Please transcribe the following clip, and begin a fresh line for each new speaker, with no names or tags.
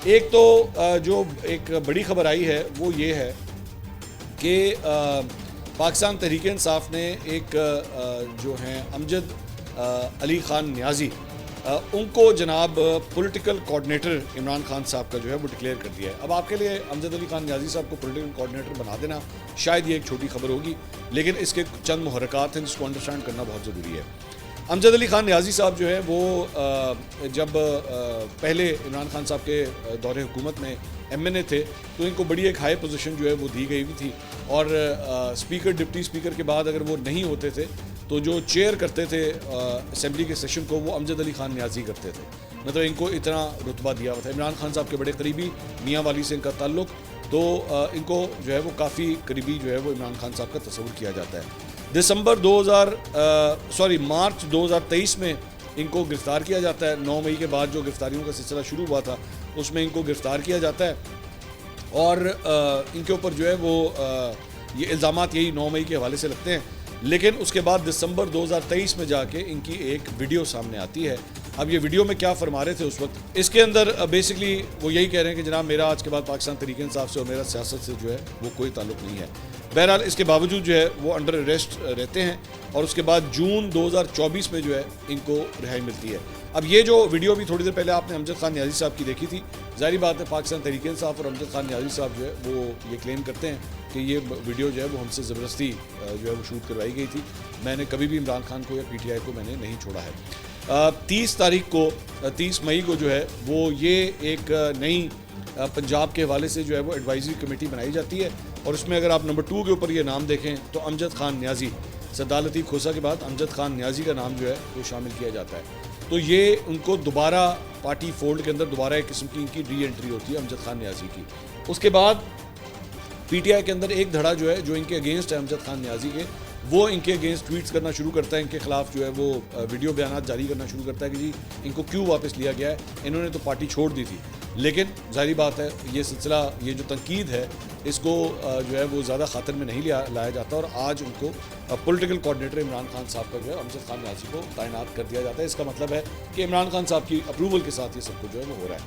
एक तो जो एक बड़ी खबर आई है वो ये है कि पाकिस्तान तहरीक इंसाफ ने एक जो हैं अमजद अली खान न्याजी उनको जनाब पॉलिटिकल कोऑर्डिनेटर इमरान खान साहब का जो है वो डिक्लेयर कर दिया है। अब आपके लिए अमजद अली खान न्याजी साहब को पॉलिटिकल कोऑर्डिनेटर बना देना शायद ये एक छोटी खबर होगी, लेकिन इसके चंद मुहर्रकात हैं जिसको अंडरस्टैंड करना बहुत ज़रूरी है। अमजद अली खान न्याजी साहब जो है वो जब पहले इमरान खान साहब के दौरे हुकूमत में MNA थे तो इनको बड़ी एक हाई पोजीशन जो है वो दी गई हुई थी, और स्पीकर डिप्टी स्पीकर के बाद अगर वो नहीं होते थे तो जो चेयर करते थे असेंबली के सेशन को वो अमजद अली खान न्याजी करते थे। मतलब इनको इतना रुतबा दिया हुआ था। इमरान खान साहब के बड़े करीबी, मियाँ वाली से इनका ताल्लुक, तो इनको जो है वो काफ़ी करीबी जो है वो इमरान खान साहब का तस्वुर किया जाता है। मार्च 2023 में इनको गिरफ़्तार किया जाता है। 9 मई के बाद जो गिरफ्तारियों का सिलसिला शुरू हुआ था उसमें इनको गिरफ़्तार किया जाता है, और इनके ऊपर जो है वो ये इल्ज़ामात यही 9 मई के हवाले से लगते हैं। लेकिन उसके बाद दिसंबर 2023 में जाके इनकी एक वीडियो सामने आती है। अब ये वीडियो में क्या फरमा रहे थे उस वक्त, इसके अंदर बेसिकली वो यही कह रहे हैं कि जनाब मेरा आज के बाद पाकिस्तान तहरीक इंसाफ से और मेरा सियासत से जो है वो कोई ताल्लुक़ नहीं है। बहरहाल इसके बावजूद जो है वो अंडर अरेस्ट रहते हैं, और उसके बाद जून 2024 में जो है इनको रिहाई मिलती है। अब ये जो वीडियो भी थोड़ी देर पहले आपने अमजद खान न्याजी साहब की देखी थी, ज़ाहिर बात है पाकिस्तान तहरीक इंसाफ और अमजद खान न्याजी साहब जो है वो ये क्लेम करते हैं कि ये वीडियो जो है वो हमसे ज़बरदस्ती जो है वो शूट करवाई गई थी। मैंने कभी भी इमरान खान को या PTI को मैंने नहीं छोड़ा है। 30 मई को जो है वो ये एक नई पंजाब के हवाले से जो है वो एडवाइजरी कमेटी बनाई जाती है, और उसमें अगर आप नंबर 2 के ऊपर ये नाम देखें तो अमजद खान न्याजी, सरदार लतीफ़ खोसा के बाद अमजद खान न्याजी का नाम जो है वो शामिल किया जाता है। तो ये उनको दोबारा पार्टी फोल्ड के अंदर दोबारा एक किस्म की इनकी री एंट्री होती है अमजद खान न्याजी की। उसके बाद PTI के अंदर एक धड़ा जो है जो इनके अगेंस्ट है अमजद खान न्याजी के, वो इनके अगेंस्ट ट्वीट्स करना शुरू करता है, इनके खिलाफ जो है वो वीडियो बयान जारी करना शुरू करता है कि जी इनको क्यों वापस लिया गया है, इन्होंने तो पार्टी छोड़ दी थी। लेकिन जाहिर बात है ये सिलसिला, ये जो तनकीद है इसको जो है वो ज़्यादा खातिर में नहीं लाया जाता, और आज उनको पॉलिटिकल कोऑर्डिनेटर इमरान खान साहब का जो है अमजद खान न्याजी को तैनात कर दिया जाता है। इसका मतलब है कि इमरान खान साहब की अप्रूवल के साथ ये सब कुछ जो है वो हो रहा है।